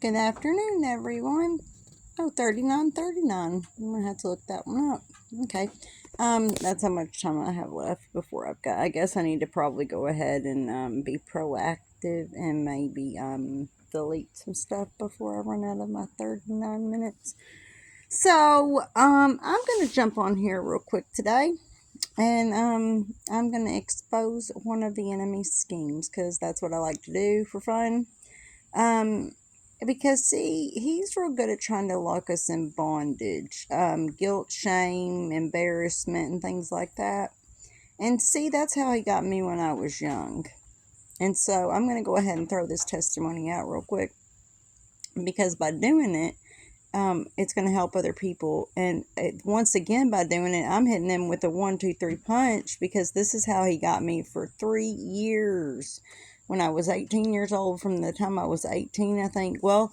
Good afternoon, everyone. Oh, 39:39. I'm going to have to look that one up. Okay. That's how much time I have left before I guess I need to probably go ahead and be proactive and maybe delete some stuff before I run out of my 39 minutes. So, I'm going to jump on here real quick today. And I'm going to expose one of the enemy's schemes because that's what I like to do for fun. Um, because see, he's real good at trying to lock us in bondage, guilt, shame, embarrassment, and things like that. And see, that's how he got me when I was young. And so I'm going to go ahead and throw this testimony out real quick because by doing it, it's going to help other people. And once again, by doing it, I'm hitting them with a 1, 2, 3 punch because this is how he got me for 3 years. When I was 18 years old, from the time I was 18, I think, well,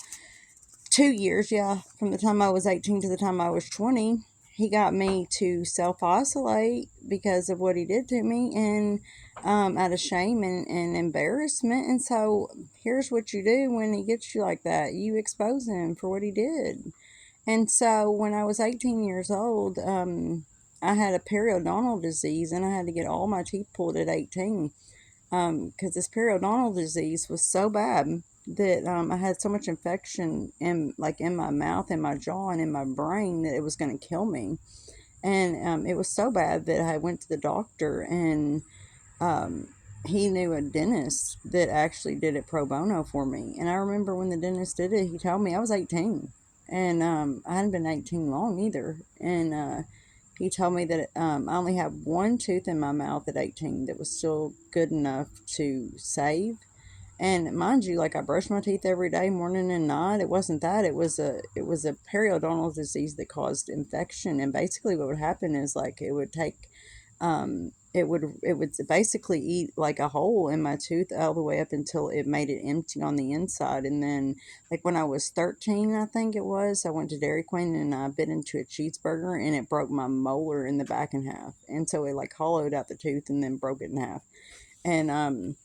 2 years, yeah, from the time I was 18 to the time I was 20, he got me to self-isolate because of what he did to me and out of shame and embarrassment. And so here's what you do when he gets you like that. You expose him for what he did. And so when I was 18 years old, I had a periodontal disease and I had to get all my teeth pulled at 18 because this periodontal disease was so bad that I had so much infection in my mouth and my jaw and in my brain that it was going to kill me. And it was so bad that I went to the doctor and um, he knew a dentist that actually did it pro bono for me. And I remember when the dentist did it, he told me I was 18 and I hadn't been 18 long either. And he told me that I only had one tooth in my mouth at 18 that was still good enough to save. And mind you, like I brushed my teeth every day, morning and night. It wasn't that. It was a periodontal disease that caused infection. And basically, what would happen is like it would take, it would basically eat like a hole in my tooth all the way up until it made it empty on the inside. And then, like when I was 13, I think it was, I went to Dairy Queen and I bit into a cheeseburger and it broke my molar in the back in half. And so it like hollowed out the tooth and then broke it in half. And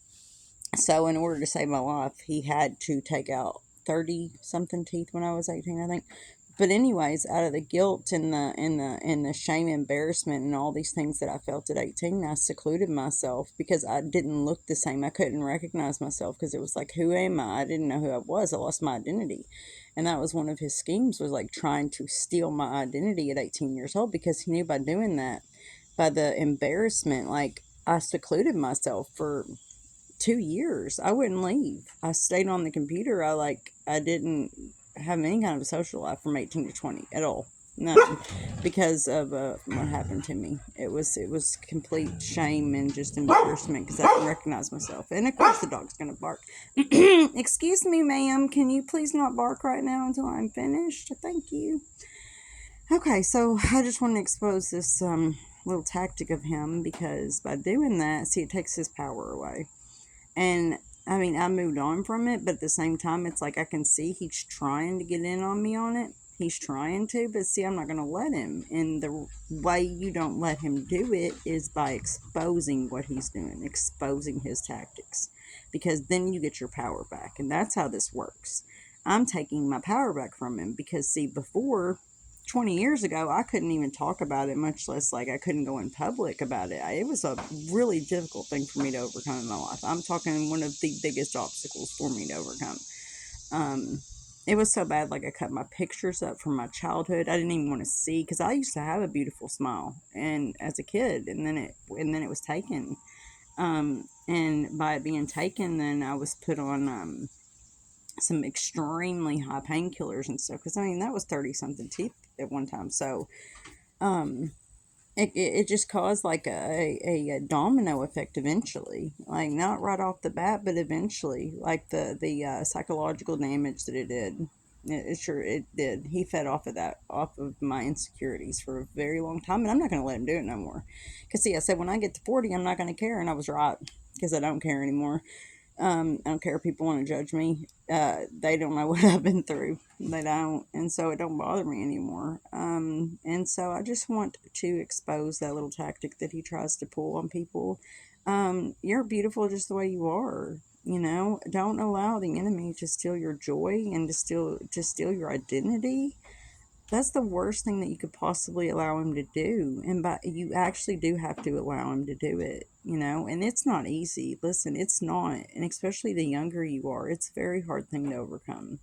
so in order to save my life, he had to take out 30 something teeth when I was 18, I think. But anyways, out of the guilt and the shame, embarrassment, and all these things that I felt at 18, I secluded myself because I didn't look the same. I couldn't recognize myself because it was like, who am I? I didn't know who I was. I lost my identity. And that was one of his schemes, was like trying to steal my identity at 18 years old, because he knew by doing that, by the embarrassment, like I secluded myself for 2 years. I wouldn't leave. I stayed on the computer. I didn't have any kind of a social life from 18 to 20 at all. None, because of what happened to me. It was complete shame and just embarrassment because I didn't recognize myself. And of course, the dog's gonna bark. Excuse me, ma'am. Can you please not bark right now until I'm finished? Thank you. Okay, so I just want to expose this little tactic of him, because by doing that, see, it takes his power away. And I mean, I moved on from it, but at the same time, it's like I can see he's trying to get in on me on it. He's trying to, but see, I'm not going to let him. And the way you don't let him do it is by exposing what he's doing, exposing his tactics, because then you get your power back. And that's how this works. I'm taking my power back from him because, see, before 20 years ago, I couldn't even talk about it, much less like I couldn't go in public about it. It was a really difficult thing for me to overcome in my life. I'm talking one of the biggest obstacles for me to overcome. Um, it was so bad, like I cut my pictures up from my childhood. I didn't even want to see, because I used to have a beautiful smile, and as a kid, and then it was taken. And by it being taken, then I was put on some extremely high painkillers and stuff, because I mean that was 30 something teeth at one time. So um it just caused like a domino effect eventually, like not right off the bat, but eventually, like the psychological damage that it did. It sure it did. He fed off of that, off of my insecurities for a very long time, and I'm not going to let him do it no more. Because see, I said when I get to 40, I'm not going to care, and I was right, because I don't care anymore. I don't care if people want to judge me. They don't know what I've been through. They don't. And so it don't bother me anymore. And so I just want to expose that little tactic that he tries to pull on people. You're beautiful just the way you are. You know, don't allow the enemy to steal your joy and to steal your identity. That's the worst thing that you could possibly allow him to do. And you actually do have to allow him to do it, you know, and it's not easy. Listen, it's not. And especially the younger you are, it's a very hard thing to overcome.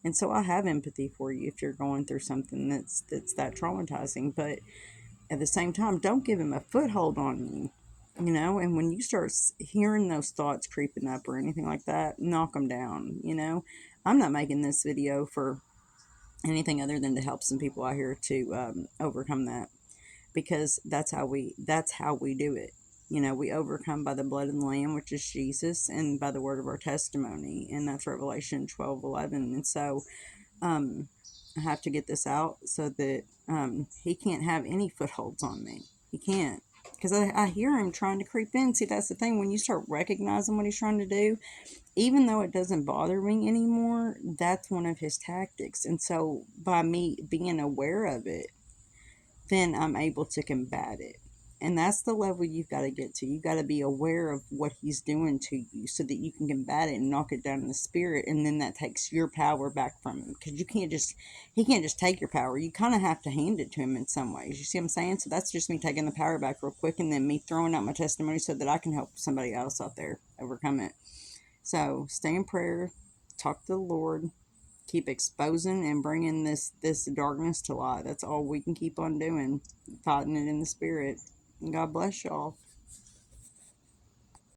And so I have empathy for you if you're going through something that's that traumatizing, but at the same time, don't give him a foothold on you. You know, and when you start hearing those thoughts creeping up or anything like that, knock them down. You know, I'm not making this video for anything other than to help some people out here to overcome that, because that's how we do it. You know, we overcome by the blood of the lamb, which is Jesus, and by the word of our testimony, and that's Revelation 12:11. And so um, I have to get this out so that he can't have any footholds on me. He can't. Because I hear him trying to creep in. See, that's the thing. When you start recognizing what he's trying to do, even though it doesn't bother me anymore, that's one of his tactics. And so by me being aware of it, then I'm able to combat it. And that's the level you've got to get to. You've got to be aware of what he's doing to you so that you can combat it and knock it down in the spirit. And then that takes your power back from him. Because he can't just take your power. You kind of have to hand it to him in some ways. You see what I'm saying? So that's just me taking the power back real quick and then me throwing out my testimony so that I can help somebody else out there overcome it. So stay in prayer, talk to the Lord, keep exposing and bringing this darkness to light. That's all we can keep on doing, fighting it in the spirit. And God bless y'all.